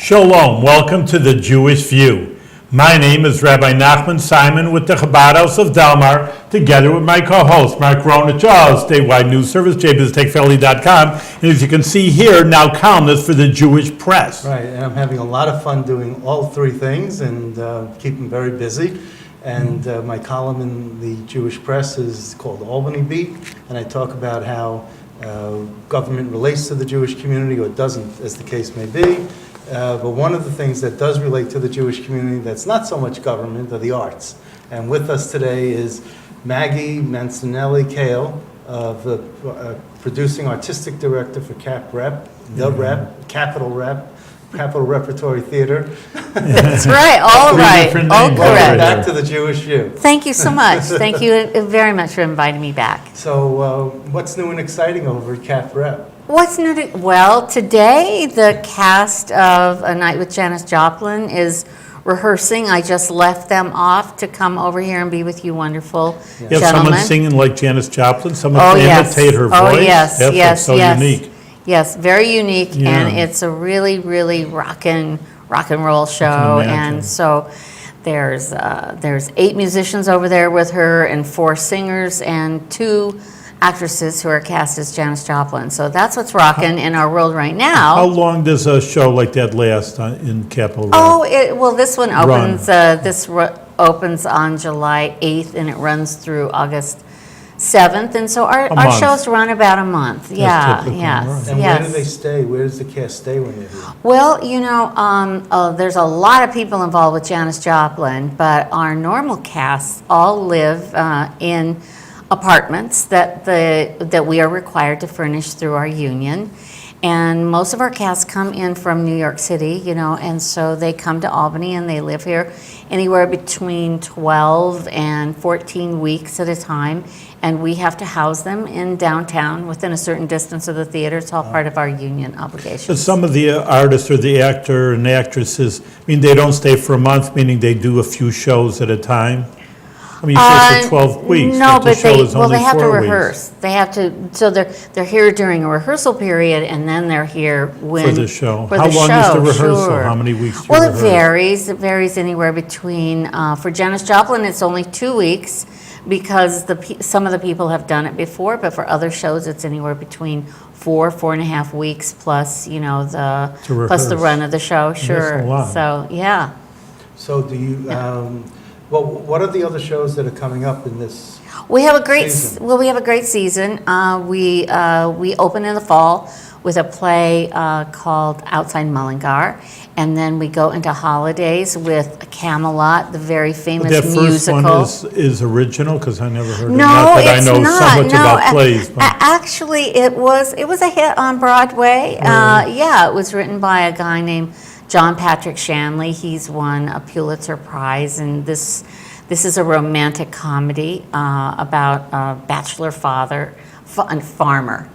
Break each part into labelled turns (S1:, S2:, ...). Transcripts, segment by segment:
S1: Shalom, welcome to the Jewish View. My name is Rabbi Nachman Simon with the Chabad House of Delmar, together with my co-host, Mark Ronich, statewide news service, jbiztechvalley.com. And as you can see here, now columnist for the Jewish Press.
S2: Right, and I'm having a lot of fun doing all three things and keeping very busy. And my column in the Jewish Press is called Albany Beat, and I talk about how government relates to the Jewish community, or doesn't, as the case may be. But one of the things that does relate to the Jewish community that's not so much government are the arts. And with us today is Maggie Mancinelli-Cahill, the producing artistic director for CapRep, Capital Repertory Theater.
S3: That's right, all right, all
S2: Welcome
S3: correct.
S2: back to the Jewish View.
S3: Thank you so much. Thank you very much for inviting me back.
S2: So what's new and exciting over at CapRep?
S3: What's new? Well, today the cast of A Night with Janis Joplin is rehearsing. I just left them off to come over here and be with you wonderful
S1: You have
S3: gentlemen.
S1: someone singing like Janis Joplin, someone
S3: Oh,
S1: to
S3: yes.
S1: imitate her voice.
S3: Oh, yes,
S1: That's
S3: yes,
S1: so
S3: yes.
S1: unique.
S3: Yes, very unique,
S1: Yeah.
S3: and it's a really, really rock and roll show.
S1: imagine.
S3: And so there's 8 musicians over there with her, and 4 singers, and 2 actresses who are cast as Janis Joplin. So that's what's rocking in our world right now.
S1: How long does a show like that last in Capitol Records?
S3: Well, this one opens. Opens on July 8th, and it runs through August 7th. And so our
S1: month.
S3: shows run about a month. Yeah,
S1: typical,
S3: yes,
S1: right.
S2: And
S3: yes.
S2: where do they stay? Where does the cast stay when they're here?
S3: Well, there's a lot of people involved with Janis Joplin, but our normal casts all live in apartments that we are required to furnish through our union. And most of our casts come in from New York City, and so they come to Albany and they live here anywhere between 12 and 14 weeks at a time. And we have to house them in downtown within a certain distance of the theater. It's all part of our union
S1: But
S3: obligations.
S1: some of the artists or the actor and actresses, they don't stay for a month, meaning they do a few shows at a time? You say for 12 weeks,
S3: No,
S1: but the
S3: but
S1: show is only
S3: they have to
S1: 4 weeks.
S3: rehearse. They have to, so they're here during a rehearsal period, and then they're here when
S1: For the show.
S3: for
S1: How
S3: the
S1: long is the
S3: show,
S1: rehearsal?
S3: sure.
S1: How many weeks do you
S3: Well, it
S1: rehearse?
S3: varies. It varies anywhere between, for Janis Joplin, it's only 2 weeks, because some of the people have done it before, but for other shows, it's anywhere between 4.5 weeks, plus, plus the
S1: rehearse.
S3: run of the show, sure.
S1: a lot.
S3: So, yeah.
S2: So do you, well, what are the other shows that are coming up in this?
S3: We have a great
S2: season?
S3: we have a great season. We open in the fall with a play called Outside Mullingar, and then we go into holidays with Camelot, the very famous
S1: That first
S3: musical.
S1: one is original, because I never heard of it.
S3: No,
S1: Not that
S3: it's
S1: I know
S3: not.
S1: so much
S3: No,
S1: about plays. But
S3: actually, it was a hit on Broadway. Yeah, it was written by a guy named John Patrick Shanley. He's won a Pulitzer Prize, and this is a romantic comedy about a bachelor farmer,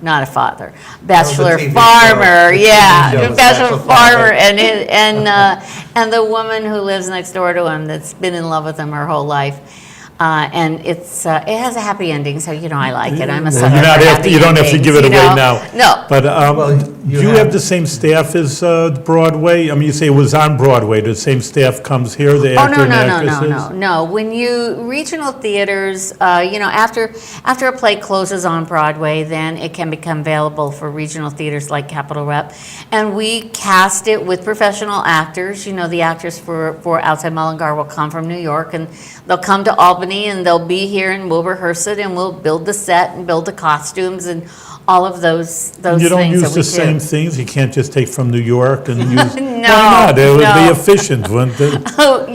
S3: not a father. Bachelor
S2: TV
S3: farmer,
S2: show.
S3: yeah,
S2: The TV show was
S3: bachelor
S2: Bachelor Farmer.
S3: farmer, and the woman who lives next door to him that's been in love with him her whole life. And it has a happy ending, so I like it. I'm a sucker for happy
S1: you don't have to
S3: endings,
S1: give it away now.
S3: No.
S1: But
S2: Well,
S1: do you have the same staff as Broadway? You say it was on Broadway. The same staff comes here, the
S3: Oh,
S1: actor and actresses?
S3: no. When regional theaters, after a play closes on Broadway, then it can become available for regional theaters like Capital Rep. And we cast it with professional actors. The actors for Outside Mullingar will come from New York, and they'll come to Albany, and they'll be here, and we'll rehearse it, and we'll build the set and build the costumes and all of those things.
S1: You don't use
S3: that we
S1: the
S3: do.
S1: same things? You can't just take from New York and use...
S3: No,
S1: Why not? It would
S3: no.
S1: be efficient, wouldn't it?
S3: Oh,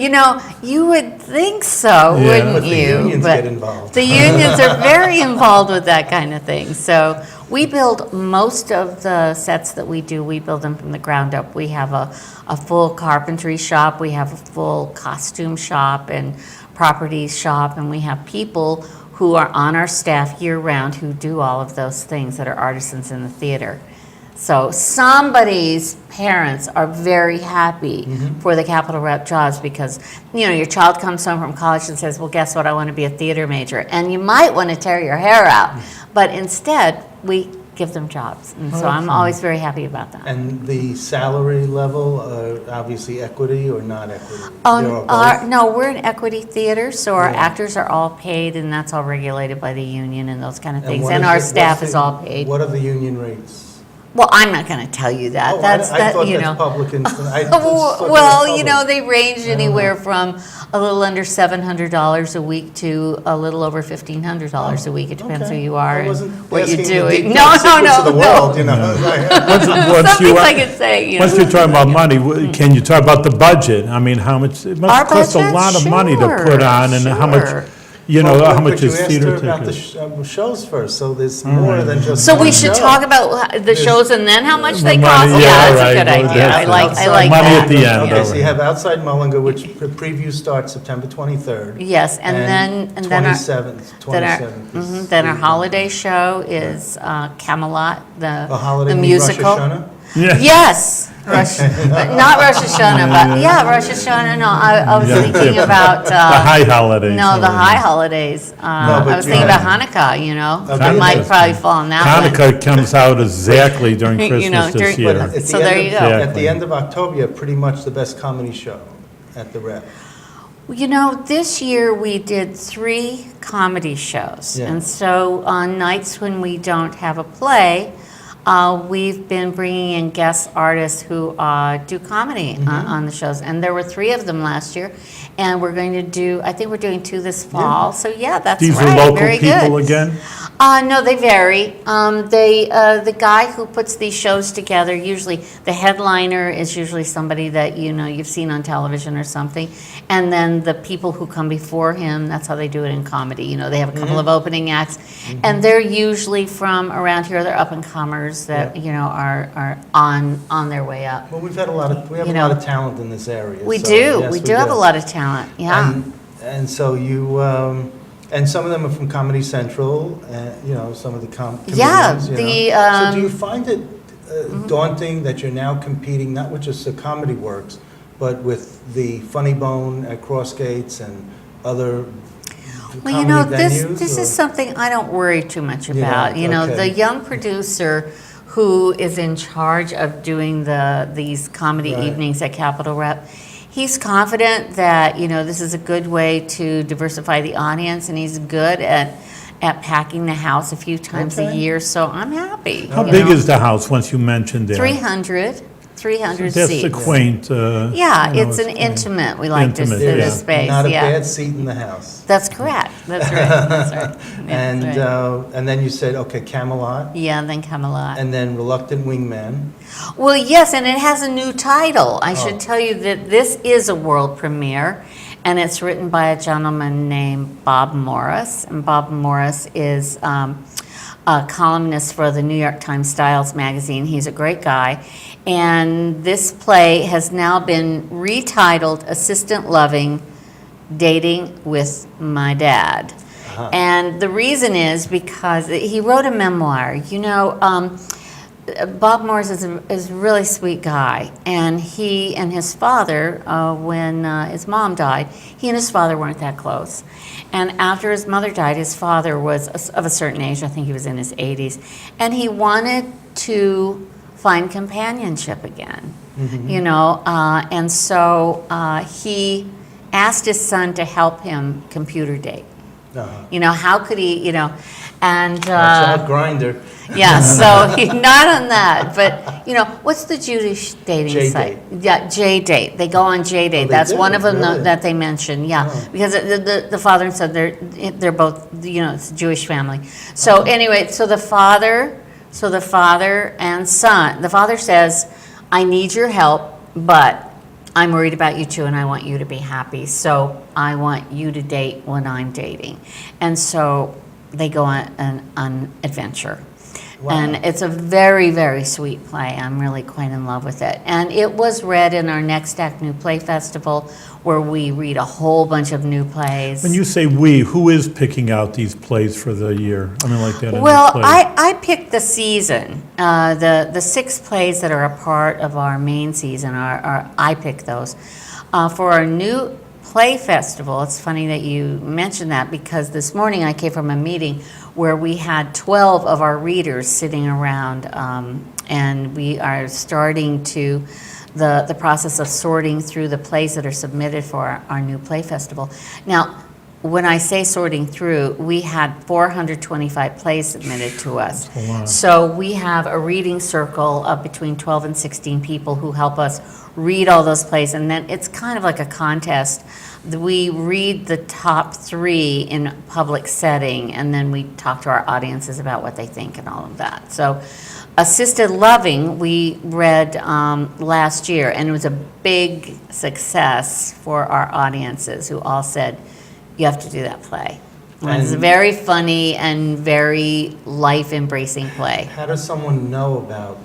S3: you would think so,
S1: Yeah.
S3: wouldn't
S2: But the
S3: you?
S2: unions
S3: But
S2: get involved.
S3: The unions are very involved with that kind of thing. So we build most of the sets that we do, we build them from the ground up. We have a full carpentry shop, we have a full costume shop and properties shop, and we have people who are on our staff year-round who do all of those things that are artisans in the theater. So somebody's parents are very happy for the Capital Rep jobs because, your child comes home from college and says, well, guess what, I want to be a theater major. And you might want to tear your hair out. But instead, we give them jobs. And so I'm always very happy about that.
S2: And the salary level, obviously equity or not equity?
S3: No, we're an equity theater, so our actors are all paid, and that's all regulated by the union and those kind of things.
S2: what
S3: And
S2: is
S3: our
S2: it-
S3: staff
S2: what's
S3: is
S2: the-
S3: all paid.
S2: What are the union rates?
S3: Well, I'm not going to tell you that.
S2: Oh,
S3: That's
S2: I thought
S3: you
S2: that's
S3: know.
S2: public.
S3: Well, you know, they range anywhere from a little under $700 a week to a little over $1,500 a week. It depends who you are and what you're doing. No.
S2: Of the world, you know.
S1: Once
S3: Some
S1: you
S3: things
S1: are-
S3: I could say, you
S1: Once
S3: know.
S1: you're talking about money, can you talk about the budget? I mean, how much, it
S3: Our
S1: must cost a
S3: budget?
S1: lot of money to put on, and how much,
S3: Sure.
S1: you know, how much
S2: But you
S1: is
S2: asked
S1: theater
S2: her about the
S1: tickets?
S2: shows first, so there's more than just
S3: So
S2: one
S3: we should
S2: show.
S3: talk about the shows and then how much they
S1: Money,
S3: cost?
S1: yeah,
S3: Yeah, that's
S1: right,
S3: a good
S1: well,
S3: idea. I
S1: that's-
S3: like
S2: Outside-
S1: Money
S3: that.
S1: at the end,
S2: Okay, so you
S1: alright.
S2: have Outside Mullinger, which the preview starts September 23rd.
S3: Yes, and then our
S2: 27th,
S3: then our
S2: 27th. is
S3: then our
S2: the-
S3: holiday show is Camelot,
S2: A
S3: the
S2: holiday,
S3: the
S2: mean Rosh
S3: musical.
S2: Hashanah?
S1: Yeah.
S3: Yes, but not Rosh Hashanah, but yeah, Rosh Hashanah. No, I was
S1: Yeah,
S3: thinking
S1: yeah.
S3: about
S1: The high holidays.
S3: no, the
S1: or-
S3: high holidays.
S2: but
S3: I was
S2: you
S3: thinking
S2: have-
S3: about Hanukkah. You know,
S2: Okay.
S3: I might
S1: Hanukkah's
S3: probably fall on that one.
S1: Hanukkah comes out exactly during
S3: You know,
S1: Christmas this
S3: during-
S1: year.
S2: But at the
S3: So
S2: end
S3: there
S2: of-
S3: you go.
S2: At the
S1: Exactly.
S2: end of October, you have pretty much the best comedy show at the Rep.
S3: You know, this year we did 3 comedy shows.
S2: Yeah.
S3: And so on nights when we don't have a play, we've been bringing in guest artists who do comedy on the shows. And there were 3 of them last year. And we're going to do, I think we're doing 2 this fall. So yeah, that's
S1: These
S3: right.
S1: are local
S3: Very
S1: people
S3: good.
S1: again?
S3: No, they vary. The guy who puts these shows together, usually the headliner is usually somebody that you know you've seen on television or something, and then the people who come before him. That's how they do it in comedy. You know, they have a couple of opening acts, and they're usually from around here. They're up and comers that
S2: Yeah.
S3: you know are on their way up.
S2: Well, we have
S3: You
S2: a
S3: know,
S2: lot of talent in this area.
S3: We
S2: so,
S3: do.
S2: yes,
S3: We do have a lot of talent. Yeah.
S2: And so you, and some of them are from Comedy Central, you know, some of the
S3: Yeah,
S2: comedians, you
S3: the,
S2: know. So do you find it daunting that you're now competing, not with just the Comedy Works, but with the Funny Bone at Crossgates and other
S3: Well, you know,
S2: comedy venues?
S3: this
S2: or-
S3: is something I don't worry too much
S2: You don't?
S3: about. You know,
S2: Okay.
S3: the young producer who is in charge of doing these comedy
S2: Right.
S3: evenings at Capitol Rep, he's confident that, you know, this is a good way to diversify the audience, and he's good at packing the house a few times a
S2: Okay.
S3: year, so I'm happy.
S1: How
S3: you
S1: big
S3: know.
S1: is the house once you mentioned that?
S3: 300
S1: That's
S3: seats.
S1: a quaint.
S3: Yeah,
S1: you know,
S3: it's an
S1: quaint.
S3: intimate, we like to
S1: Intimate,
S3: say
S2: There
S3: this
S2: is
S3: space,
S2: not a
S3: yeah.
S2: bad seat in the house.
S3: That's correct, that's right, that's right. Yeah,
S2: And,
S3: that's right.
S2: and then you said, okay, Camelot,
S3: Yeah, then Camelot.
S2: and then Reluctant Wingman.
S3: Well, yes, and it has a new title. I
S2: Oh.
S3: should tell you that this is a world premiere, and it's written by a gentleman named Bob Morris. And Bob Morris is a columnist for the New York Times Styles magazine. He's a great guy. And this play has now been retitled Assistant Loving, Dating with My Dad. And the reason is because he wrote a memoir. You know, Bob Morris is a really sweet guy, and he and his father, when his mom died, he and his father weren't that close. And after his mother died, his father was of a certain age, I think he was in his 80s, and he wanted to find companionship again, you know, and so he asked his son to help him computer date. You know, how could he, you know, and...
S2: Watch out, Grinder.
S3: Yeah, so he's not on that, but you know, what's the Jewish dating
S2: J-Date.
S3: site? Yeah, J-Date. They go on J-Date.
S2: they
S3: That's
S2: do?
S3: one of them
S2: Really?
S3: that they mention. Yeah,
S2: Oh.
S3: because the father and son they're both, you know, it's a Jewish family. So anyway, so the father and son. The father says, "I need your help, but I'm worried about you too, and I want you to be happy. So I want you to date when I'm dating," and so they go on an adventure.
S2: Wow.
S3: And it's a very, very sweet play. I'm really quite in love with it. And it was read in our Next Act New Play Festival, where we read a whole bunch of new plays.
S1: When you say we, who is picking out these plays for the year? I mean, like that. in
S3: Well,
S1: the play.
S3: I picked the season. The 6 plays that are a part of our main season are I picked those. For our new play festival, it's funny that you mentioned that, because this morning I came from a meeting where we had 12 of our readers sitting around, and we are starting to the process of sorting through the plays that are submitted for our new play festival. Now, when I say sorting through, we had 425 plays submitted to us.
S1: a lot.
S3: So we have a reading circle of between 12 and 16 people who help us read all those plays, and then it's kind of like a contest. We read the top 3 in a public setting, and then we talk to our audiences about what they think and all of that. So Assisted Loving, we read last year, and it was a big success for our audiences who all said, you have to do that play. And it's a very funny and very life-embracing play.
S2: How does someone know about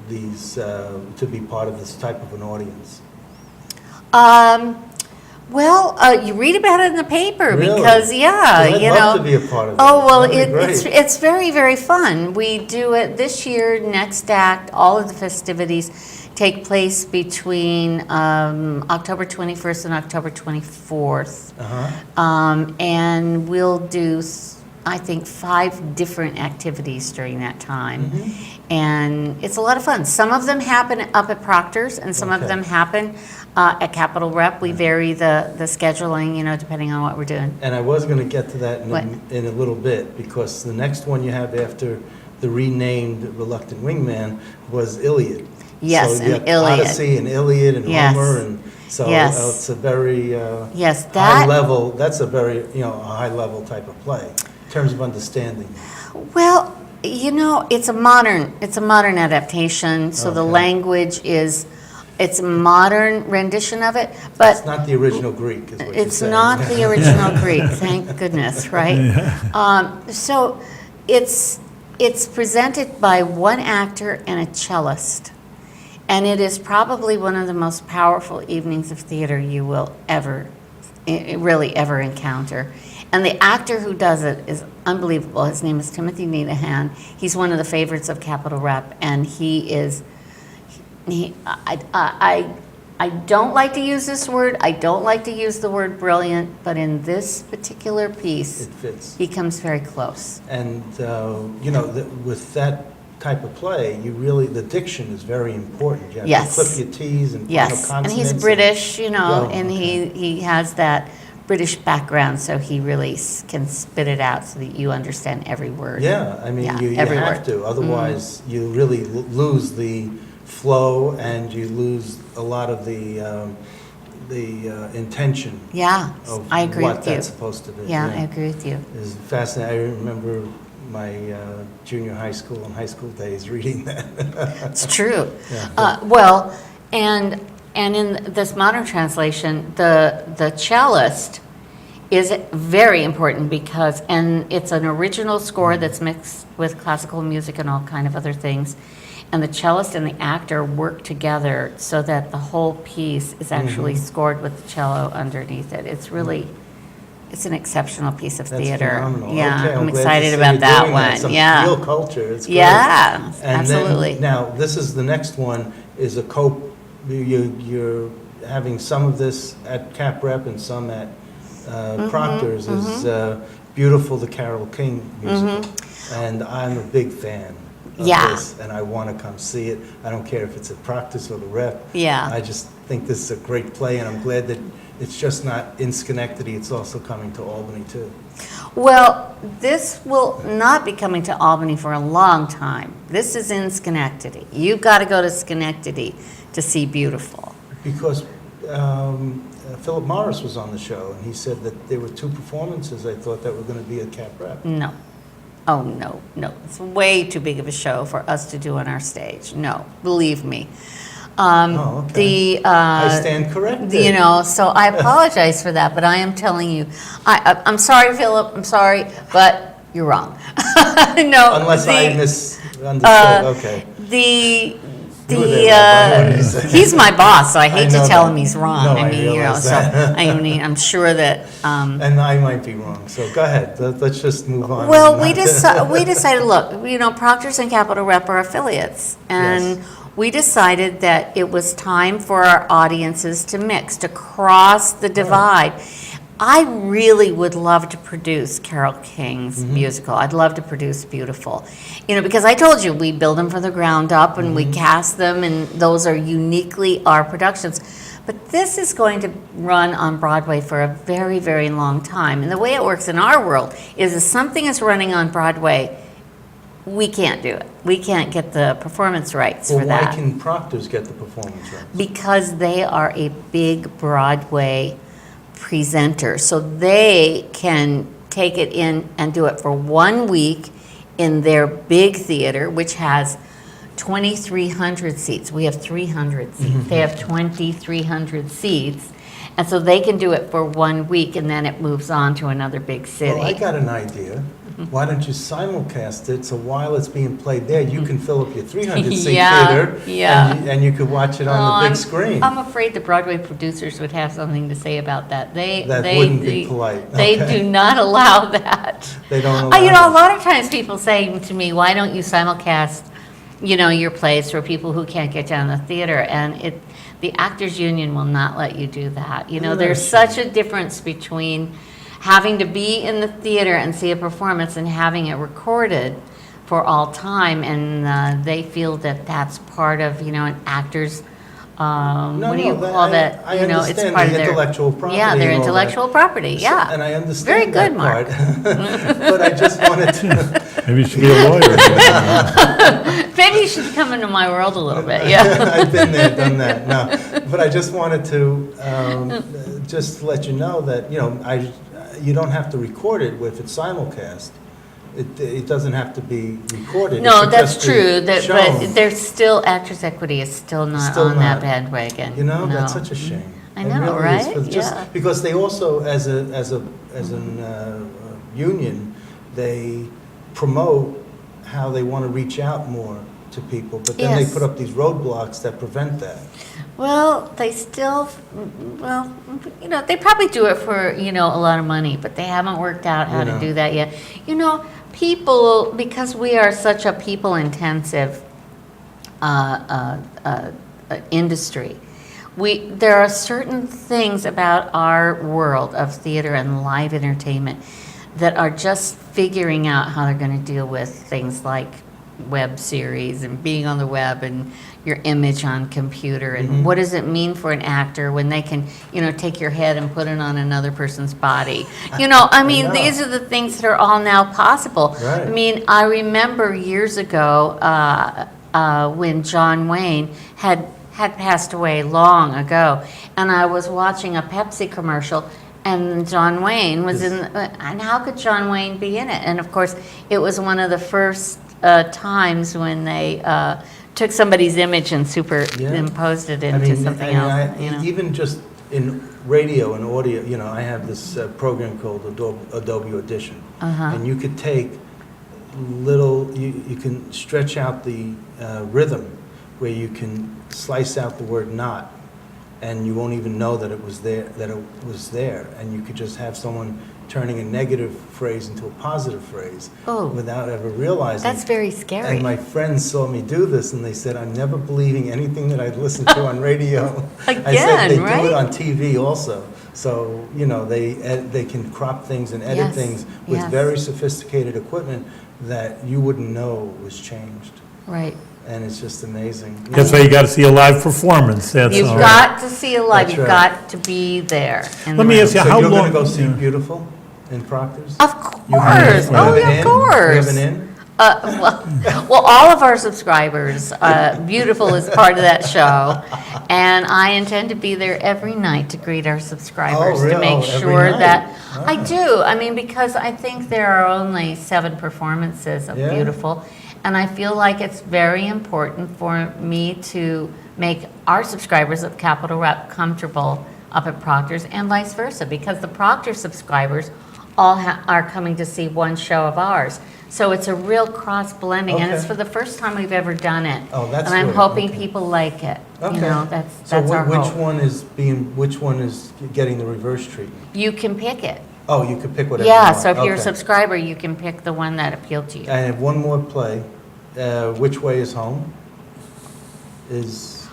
S2: these, to be part of this type of an audience?
S3: Well, you read about it in the paper
S2: Really?
S3: because, yeah,
S2: I'd
S3: you
S2: love
S3: know.
S2: to be a part of
S3: Oh,
S2: that.
S3: well,
S2: That'd be great.
S3: it's very, very fun. We do it this year, next act, all of the festivities take place between October 21st and October 24th. And we'll do, I think, 5 different activities during that time. And it's a lot of fun. Some of them happen up at Proctor's, and some of
S2: Okay.
S3: them happen at Capitol Rep. We vary the scheduling, you know, depending on what we're doing.
S2: And I was going to get to that
S3: What?
S2: in a little bit, because the next one you have after the renamed Reluctant Wingman was Iliad.
S3: Yes,
S2: So you
S3: and
S2: got
S3: Iliad.
S2: Odyssey and Iliad and
S3: Yes.
S2: Homer, and so
S3: Yes.
S2: it's a very
S3: Yes,
S2: high
S3: that,
S2: level. That's a very a high level type of play in terms of understanding.
S3: well, you know, it's a modern adaptation, so the
S2: Okay.
S3: language it's a modern rendition of it, but
S2: It's not the original Greek, is what you're
S3: it's
S2: saying.
S3: not the original Greek, thank goodness, right? So it's presented by one actor and a cellist, and it is probably one of the most powerful evenings of theater you will really ever encounter. And the actor who does it is unbelievable. His name is Timothy Needham. He's one of the favorites of Capitol Rep, and I don't like to use this word. I don't like to use the word brilliant, but in this particular piece,
S2: It fits.
S3: he comes very close.
S2: And with that type of play, the diction is very important. You have
S3: Yes.
S2: to clip your T's and
S3: Yes,
S2: consonants.
S3: and he's British,
S2: Oh,
S3: and
S2: okay.
S3: he has that British background, so he really can spit it out so that you understand every word.
S2: Yeah, I mean,
S3: Yeah,
S2: you
S3: every
S2: have
S3: word.
S2: to. Otherwise, you really lose the flow, and you lose a lot of the intention
S3: Yeah,
S2: of
S3: I agree
S2: what
S3: with you.
S2: that's supposed to be.
S3: Yeah, I agree with you.
S2: It's fascinating. I remember my junior high school and high school days reading that.
S3: It's true.
S2: Yeah.
S3: Well, and in this modern translation, the cellist is very important because, and it's an original score that's mixed with classical music and all kind of other things. And the cellist and the actor work together so that the whole piece is actually scored with the cello underneath it. It's really, it's an exceptional piece of
S2: That's
S3: theater.
S2: phenomenal.
S3: Yeah,
S2: Okay,
S3: I'm
S2: glad to
S3: excited
S2: see
S3: about
S2: you
S3: that
S2: doing
S3: one.
S2: Some
S3: Yeah.
S2: real culture. It's great.
S3: Yeah,
S2: And
S3: absolutely.
S2: then, now, this is the next one, is a you're having some of this at CapRep and some at Proctor's, is Beautiful, the Carole King musical. And I'm a big fan of
S3: Yeah.
S2: this, and I want to come see it. I don't care if it's at Proctor's or the Rep.
S3: Yeah.
S2: I just think this is a great play, and I'm glad that it's just not in Schenectady, it's also coming to Albany, too.
S3: Well, this will not be coming to Albany for a long time. This is in Schenectady. You've got to go to Schenectady to see Beautiful.
S2: Because Philip Morris was on the show, and he said that there were 2 performances, I thought, that were going to be at CapRep.
S3: No. Oh, no. It's way too big of a show for us to do on our stage. No, believe me.
S2: Oh, okay. I stand corrected.
S3: You know, so I apologize for that, but I am telling you, I'm sorry, Philip, I'm sorry, but you're wrong. No.
S2: Unless I misunderstood, okay. You were there, Bob. What did you say?
S3: He's my boss, so I hate to
S2: know
S3: tell
S2: that.
S3: him he's wrong.
S2: No,
S3: I
S2: I
S3: mean, you know,
S2: realize
S3: so,
S2: that.
S3: I mean, I'm sure that,
S2: And I might be wrong, so go ahead, let's just move on.
S3: well, we decided, look, you know, Proctor's and Capitol Rep are affiliates, and
S2: Yes.
S3: we decided that it was time for our audiences to mix, to cross the divide. I really would love to produce Carole King's musical. I'd love to produce Beautiful. Because I told you, we build them from the ground up and we cast them, and those are uniquely our productions. But this is going to run on Broadway for a very, very long time. And the way it works in our world is if something is running on Broadway, we can't do it. We can't get the performance rights for that.
S2: Why can Proctor's get the performance rights?
S3: Because they are a big Broadway presenter. So they can take it in and do it for 1 week in their big theater, which has 2,300 seats. We have 300 seats. They have 2,300 seats. And so they can do it for 1 week, and then it moves on to another big city.
S2: Well, I got an idea. Why don't you simulcast it, so while it's being played there, you can fill up your 300-seat theater, and you could watch it on the big screen.
S3: I'm afraid the Broadway producers would have something to say about that. They
S2: wouldn't be polite.
S3: They do not allow that.
S2: They don't allow
S3: a lot of times people say to me, why don't you simulcast, your plays for people who can't get down to the theater? And the Actors Union will not let you do that. There's such a difference between having to be in the theater and see a performance and having it recorded for all time, and they feel that that's part of, an actor's, what do you call that?
S2: I understand
S3: it's part
S2: the
S3: of their
S2: intellectual property.
S3: Yeah, their
S2: and all
S3: intellectual
S2: that.
S3: property, yeah.
S2: And I understand
S3: Very good,
S2: that
S3: Mark.
S2: part. But I just wanted to...
S1: Maybe you should be a lawyer.
S3: Maybe you should come into my world a little bit, yeah.
S2: I've been there, done that. No, but I just wanted to just let you know that, you don't have to record it if it's simulcast. It doesn't have to be recorded. It
S3: No,
S2: could
S3: that's
S2: just be
S3: true, but
S2: shown.
S3: there's still, Actors Equity is still not on that bandwagon.
S2: That's
S3: No.
S2: such a shame.
S3: I
S2: It
S3: know,
S2: really is,
S3: right?
S2: but just
S3: Yeah.
S2: because they also, as an union, they promote how they want to reach out more to people, but then they
S3: Yes.
S2: put up these roadblocks that prevent that.
S3: Well, they still, they probably do it for, a lot of money, but they haven't worked out how to do that yet. People, because we are such a people-intensive industry, there are certain things about our world of theater and live entertainment that are just figuring out how they're going to deal with things like web series and being on the web and your image on computer, and what does it mean for an actor when they can, take your head and put it on another person's body? These are the things that are all now possible.
S2: Right.
S3: I remember years ago when John Wayne had passed away long ago, and I was watching a Pepsi commercial, and John Wayne was and how could John Wayne be in it? And of course, it was one of the first times when they took somebody's image and superimposed it into something else.
S2: Even just in radio and audio, I have this program called Adobe Audition, and you could take you can stretch out the rhythm where you can slice out the word "not," and you won't even know that it was there, and you could just have someone turning a negative phrase into a positive phrase without ever realizing.
S3: That's very scary.
S2: And my friends saw me do this, and they said, "I'm never believing anything that I'd listened to on radio."
S3: Again,
S2: I said they
S3: right?
S2: do it on TV also. So they can crop things and edit things with very sophisticated equipment that you wouldn't know was changed.
S3: Right.
S2: And it's just amazing.
S1: That's why you got to see a live performance, that's
S3: You've
S1: all.
S3: got to see it live.
S2: That's
S3: You've
S2: right.
S3: got to be there.
S1: Let me ask you,
S2: So
S1: how
S2: you're going
S1: long?
S2: to go see Beautiful in Proctor's?
S3: Of
S2: You have
S3: course.
S2: an
S3: Oh,
S2: in?
S3: yeah, of
S2: You
S3: course.
S2: have an in?
S3: Well, all of our subscribers, Beautiful is part of that show, and I intend to be there every night to greet our subscribers
S2: Oh, really?
S3: to make
S2: Oh, every
S3: sure
S2: night?
S3: that
S2: Ah.
S3: I do. Because I think there are only 7 performances of
S2: Yeah.
S3: Beautiful, and I feel like it's very important for me to make our subscribers of Capital Rep comfortable up at Proctor's, and vice versa, because the Proctor subscribers all are coming to see one show of ours. So it's a real cross blending, and it's
S2: Okay.
S3: for the first time we've ever done it.
S2: Oh, that's
S3: And I'm
S2: good.
S3: hoping
S2: Okay.
S3: people like it.
S2: Okay.
S3: That's
S2: So
S3: our
S2: which
S3: hope.
S2: which one is getting the reverse treatment?
S3: You can pick it.
S2: Oh, you could pick whatever you
S3: Yeah,
S2: want.
S3: so if you're a
S2: Okay.
S3: subscriber, you can pick the one that appealed to you.
S2: I have one more play. Which Way is Home? Is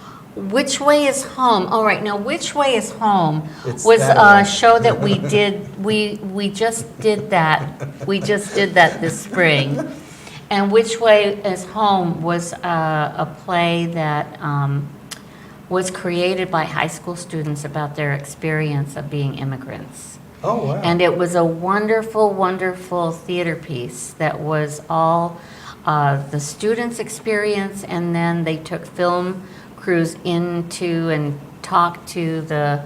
S3: Which Way is Home? All right, now Which Way is Home
S2: It's
S3: was
S2: that
S3: a
S2: way.
S3: show that we did. We just did that. We just did that this spring. And Which Way is Home was a play that was created by high school students about their experience of being immigrants.
S2: Oh, wow.
S3: And it was a wonderful, wonderful theater piece that was all the students' experience, and then they took film crews into and talked to the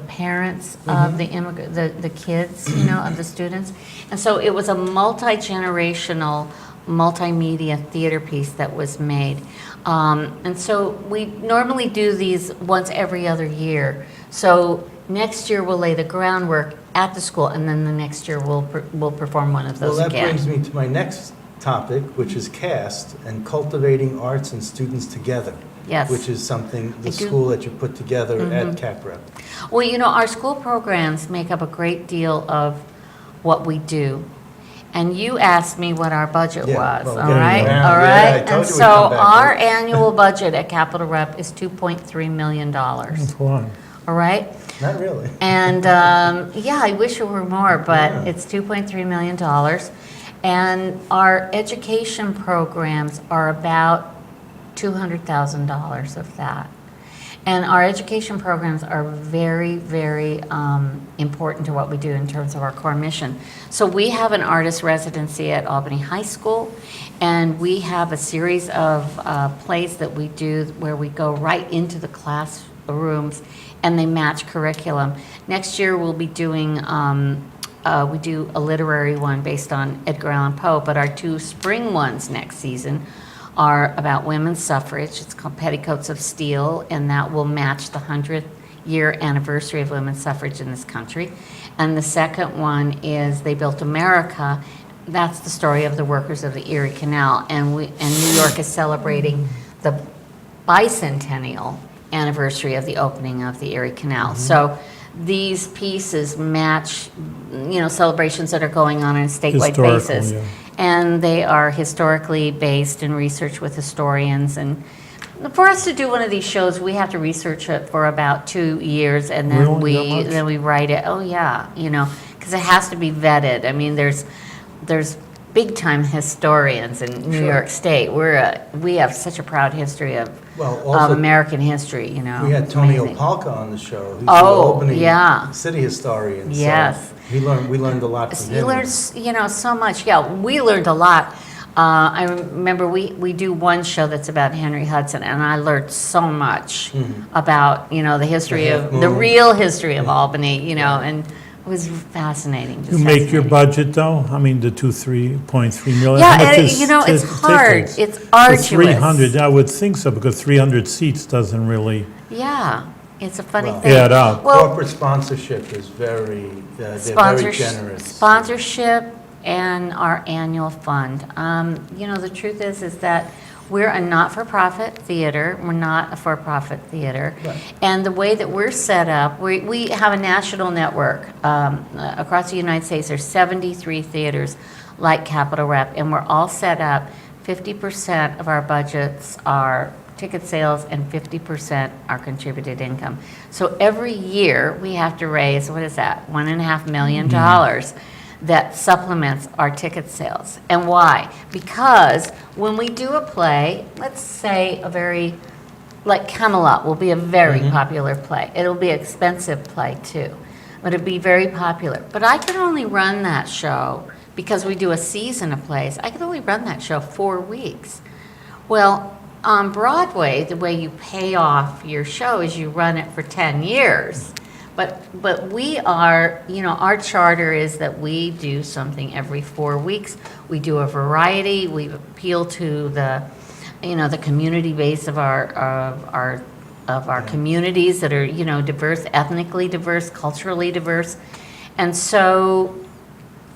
S3: parents of the kids, of the students. And so it was a multi-generational, multimedia theater piece that was made. And so we normally do these once every other year. So next year we'll lay the groundwork at the school, and then the next year we'll perform one of those
S2: Well, that
S3: again.
S2: brings me to my next topic, which is CAST and cultivating arts and students together.
S3: Yes.
S2: Which is something, the
S3: I do.
S2: school that you put together at CapRep.
S3: Well, our school programs make up a great deal of what we do. And you asked me what our budget
S2: Yeah,
S3: was,
S2: well,
S3: all
S2: getting
S3: right?
S2: around,
S3: All
S2: yeah, I
S3: right?
S2: told
S3: And
S2: you we'd
S3: so
S2: come back to
S3: our
S2: it.
S3: annual budget at Capital Rep is $2.3 million, all
S1: That's why.
S3: right?
S2: Not really.
S3: And, yeah, I wish it were more, but
S2: Yeah.
S3: it's $2.3 million. And our education programs are about $200,000 of that. And our education programs are very, very important to what we do in terms of our core mission. So we have an artist residency at Albany High School, and we have a series of plays that we do where we go right into the classrooms and they match curriculum. Next year we'll be doing, we do a literary one based on Edgar Allan Poe, but our two spring ones next season are about women's suffrage. It's called Petticoats of Steel, and that will match the 100th year anniversary of women's suffrage in this country. And the second one is They Built America. That's the story of the workers of the Erie Canal, and New York is celebrating the bicentennial anniversary of the opening of the Erie Canal. So these pieces match, celebrations that are going on a statewide
S1: Historical,
S3: basis.
S1: yeah.
S3: And they are historically based in research with historians. And for us to do one of these shows, we have to research it for about 2 years, and then
S1: Really? That much?
S3: we write it. Oh yeah, because it has to be vetted. I mean, there's big time historians in New
S2: Sure.
S3: York State. We have such a proud history of
S2: Well, also,
S3: American history.
S2: we had Tony
S3: Amazing.
S2: Opalka on the show. He's
S3: Oh,
S2: the Albany
S3: yeah.
S2: city historian. so
S3: Yes.
S2: we learned a lot from
S3: You
S2: him.
S3: learn, so much. Yeah, we learned a lot. I remember we do one show that's about Henry Hudson, and I learned so much about the history
S2: The
S3: of
S2: Half
S3: the
S2: Moon.
S3: real history of Albany. And it was fascinating. just
S1: You make your
S3: fascinating.
S1: budget though? I mean, the 3.3 million?
S3: Yeah,
S1: How much
S3: and,
S1: is
S3: it's
S1: ti-
S3: hard.
S1: tickets?
S3: It's
S1: For
S3: arduous.
S1: 300, I would think so, because 300 seats doesn't really
S3: Yeah, it's a funny
S2: Well,
S3: thing.
S1: add up.
S3: Well,
S2: Corporate sponsorship is they're very
S3: Sponsorship,
S2: generous.
S3: sponsorship and our annual fund. The truth is that we're a not-for-profit theater. We're not a for-profit theater.
S2: Right.
S3: And the way that we're set up, we have a national network. Across the United States, there's 73 theaters like Capital Rep, and we're all set up. 50% of our budgets are ticket sales and 50% are contributed income. So every year we have to raise, what is that, $1.5 million that supplements our ticket sales. And why? Because when we do a play, let's say like Camelot will be a very popular play. It'll be an expensive play too, but it'll be very popular. But I can only run that show, because we do a season of plays, I can only run that show 4 weeks. Well, on Broadway, the way you pay off your show is you run it for 10 years. But we are, our charter is that we do something every 4 weeks. We do a variety. We appeal to the community base of our communities that are, diverse, ethnically diverse, culturally diverse. And so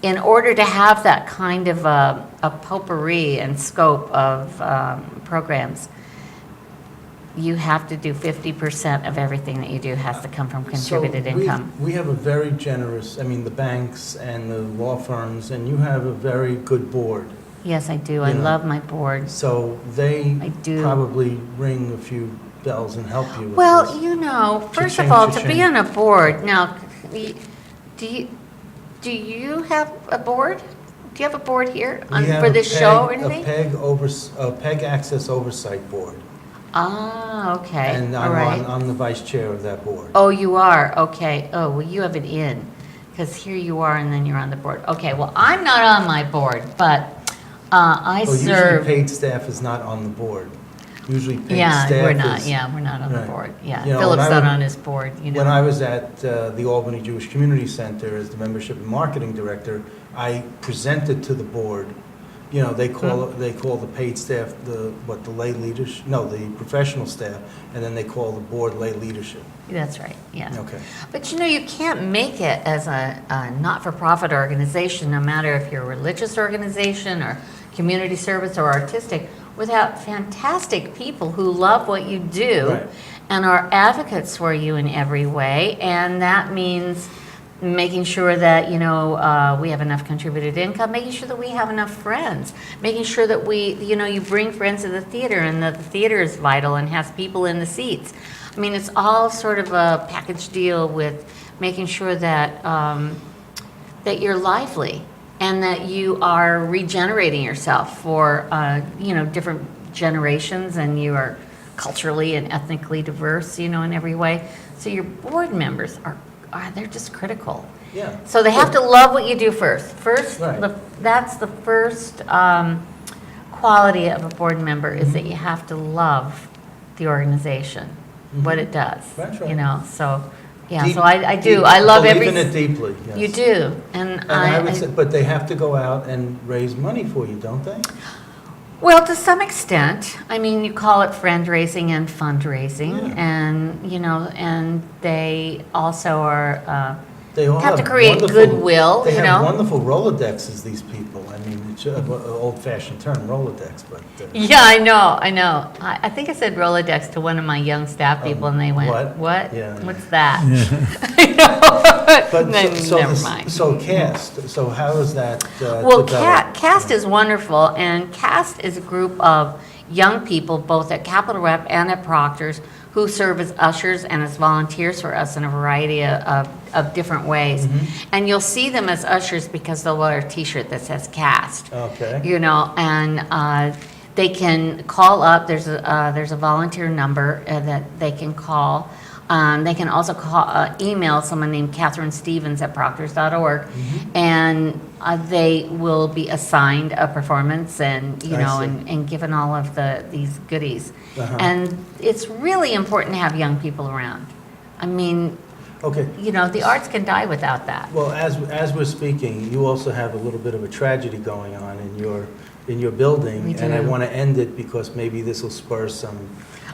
S3: in order to have that kind of a potpourri and scope of programs, you have to do 50% of everything that you do has to come from contributed
S2: So
S3: income.
S2: we have a very generous, the banks and the law firms, and you have a very good board.
S3: Yes, I do. I
S2: you know.
S3: love my board.
S2: So they
S3: I do.
S2: probably wring a few bells and help you with
S3: Well,
S2: this.
S3: you know, first of
S2: Cha-ching,
S3: all, to
S2: cha-ching.
S3: be on a board, now, do you have a board? Do you have a board here
S2: We have
S3: for
S2: a
S3: this show or
S2: PEG
S3: anything?
S2: a PEG Access Oversight Board.
S3: Ah, okay,
S2: And
S3: all right.
S2: I'm the vice chair of that board.
S3: Oh, you are, okay. Oh, well, you have it in, because here you are and then you're on the board. Okay, well, I'm not on my board, but I
S2: Well, usually
S3: serve.
S2: paid staff is not on the board. Usually paid
S3: Yeah,
S2: staff
S3: we're not,
S2: is.
S3: yeah, we're not on the
S2: Right.
S3: board, yeah.
S2: You know,
S3: Philip's
S2: when I
S3: not
S2: would-
S3: on his board, you know.
S2: When I was at the Albany Jewish Community Center as the membership and marketing director, I presented to the board, you know, they call the paid staff, the lay leadership, no, the professional staff, and then they call the board lay leadership.
S3: That's right, yeah.
S2: Okay.
S3: But you know, you can't make it as a not-for-profit organization, no matter if you're a religious organization or community service or artistic, without fantastic people who love what you do
S2: Right.
S3: and are advocates for you in every way. And that means making sure that, you know, we have enough contributed income, making sure that we have enough friends, making sure that we, you know, you bring friends to the theater and that the theater is vital and has people in the seats. I mean, it's all sort of a package deal with making sure that, that you're lively and that you are regenerating yourself for, you know, different generations, and you are culturally and ethnically diverse, you know, in every way. So your board members are they're just critical.
S2: Yeah.
S3: So they have to love what you do first.
S2: Right.
S3: That's the first quality of a board member, is that you have to love the organization, what it does.
S2: That's right.
S3: You know, so, yeah,
S2: Deep-
S3: so I do.
S2: deep-
S3: I love
S2: believe
S3: every.
S2: in it deeply, yes.
S3: You do, and
S2: And I would say, but they have to go out and raise money for you, don't they?
S3: well, to some extent. I mean, you call it friend-raising and fundraising,
S2: Yeah.
S3: and, you know, and they also are,
S2: They all
S3: have to create
S2: wonderful-
S3: goodwill,
S2: They
S3: you
S2: have
S3: know?
S2: wonderful Rolodexes, these people. I mean, it's an old-fashioned term, Rolodex, but.
S3: Yeah, I know. I think I said Rolodex to one of my young staff people, and they went,
S2: what?
S3: "What?
S2: Yeah.
S3: What's that?" I know.
S2: But
S3: Then never mind.
S2: So CAST, so how is that
S3: Well,
S2: developed?
S3: CAST is wonderful, and CAST is a group of young people, both at Capital Rep and at Proctor's, who serve as ushers and as volunteers for us in a variety of different ways. And you'll see them as ushers because they'll wear a T-shirt that says CAST.
S2: Okay.
S3: You know, and they can call up. There's a volunteer number that they can call. They can also email someone named Catherine Stevens at proctors.org, and they will be assigned a performance, and you
S2: I
S3: know,
S2: see.
S3: and given all of these goodies.
S2: Uh-huh.
S3: And it's really important to have young people around. I mean,
S2: Okay.
S3: you know, the arts can die without that.
S2: Well, as we're speaking, you also have a little bit of a tragedy going on in your building.
S3: We
S2: And I
S3: do.
S2: want to end it because maybe this will spur some,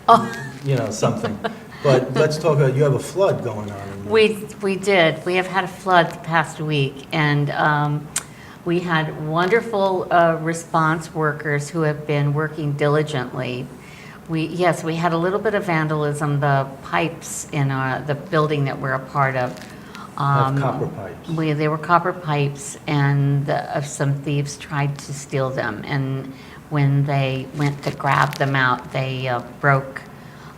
S3: Oh.
S2: you know, something. But let's talk about, you have a flood going on.
S3: We did. We have had a flood the past week, and we had wonderful response workers who have been working diligently. We had a little bit of vandalism. The pipes in the building that we're a part of.
S2: Have copper pipes.
S3: They were copper pipes, and some thieves tried to steal them. And when they went to grab them out, they broke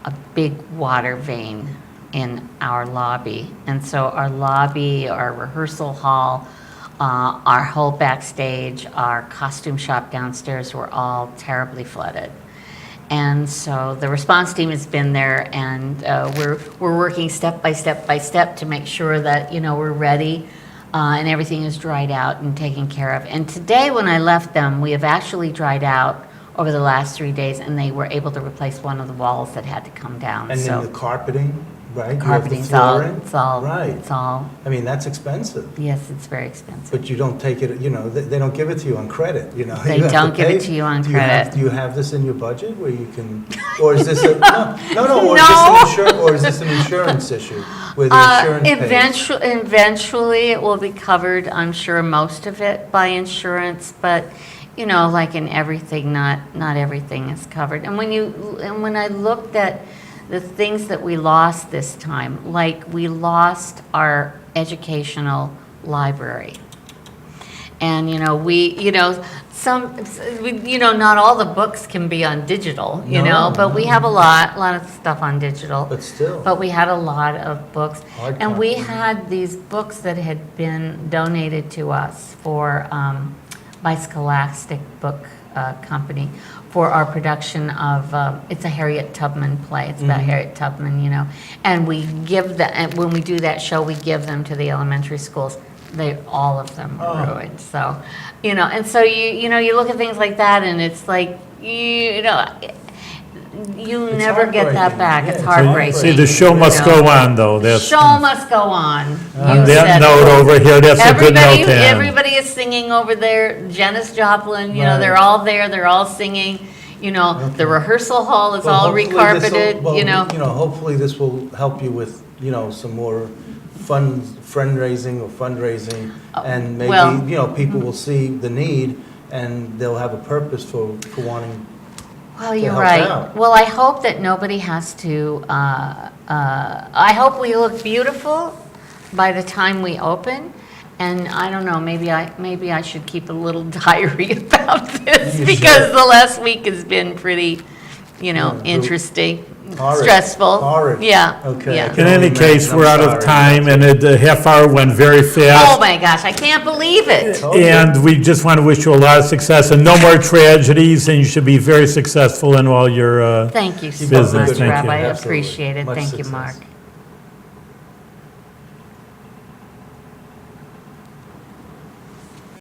S3: a big water vein in our lobby. And so our lobby, our rehearsal hall, our whole backstage, our costume shop downstairs were all terribly flooded. And so the response team has been there, and we're working step by step to make sure that, you know, we're ready and everything is dried out and taken care of. And today when I left them, we have actually dried out over the last 3 days, and they were able to replace one of the walls that had to come down.
S2: And
S3: So
S2: then the carpeting, right? You have the
S3: carpeting's all,
S2: flooring?
S3: right.
S2: Right.
S3: It's all,
S2: I mean, that's expensive.
S3: yes, it's very expensive.
S2: But you don't take it, you know, they don't give it to you on credit, you know.
S3: They
S2: You have
S3: don't give
S2: pay.
S3: it to you on
S2: Do you have-
S3: credit.
S2: Do you have this in your budget where you can, or is this a, no, or is this an insurance issue? Where the insurance pays?
S3: Eventually, it will be covered, I'm sure, most of it by insurance, but, you know, like in everything, not everything is covered. And when I looked at the things that we lost this time, like we lost our educational library. And, not all the books can be on digital,
S2: No,
S3: but we have a lot of stuff on digital.
S2: But still.
S3: But we had a lot of books.
S2: Hard
S3: And we
S2: copy.
S3: had these books that had been donated to us by Scholastic Book Company for our production of, it's a Harriet Tubman play. It's about Harriet Tubman, And we give and when we do that show, we give them to the elementary schools. All of them were ruined. So, and so you look at things like that, and it's like, you
S2: It's
S3: never get that
S2: heartbreaking.
S3: back.
S2: Yeah,
S3: It's
S2: it's
S3: heartbreaking.
S1: See, the show must go on, though.
S3: The
S1: That's,
S3: show must go on.
S1: on
S3: You
S1: that
S3: said
S1: note
S3: it.
S1: over here, that's a good note to end.
S3: Everybody is singing over there. Janis Joplin,
S2: Right.
S3: they're all there. They're all singing. The rehearsal hall is
S2: Well,
S3: all
S2: hopefully
S3: recarpeted.
S2: hopefully this will help you with, some more fundraising or fundraising, and maybe,
S3: well-
S2: people will see the need, and they'll have a purpose for wanting.
S3: Well,
S2: to
S3: you're
S2: help
S3: right.
S2: out.
S3: Well, I hope that nobody has to, I hope we look beautiful by the time we open. And I don't know, maybe I should keep a little diary about this
S2: You
S3: because
S2: should.
S3: the last week has been pretty,
S2: Yeah,
S3: interesting,
S2: Horrid.
S3: stressful.
S2: Horrid.
S3: Yeah.
S2: Okay,
S3: yeah.
S2: I
S1: In
S2: can
S1: any
S2: only
S1: case,
S2: imagine.
S1: we're
S2: I'm
S1: out of
S2: sorry.
S1: time, and the half hour went very
S3: Oh
S1: fast.
S3: my gosh, I can't believe it.
S1: And we just want to wish you a lot of success and no more tragedies, and you should be very successful in all your,
S3: Thank you so
S2: Keep up the
S3: much,
S2: good work.
S3: Rabbi. I
S2: Absolutely.
S3: appreciate it.
S2: Much
S3: Thank you,
S2: success.
S3: Mark.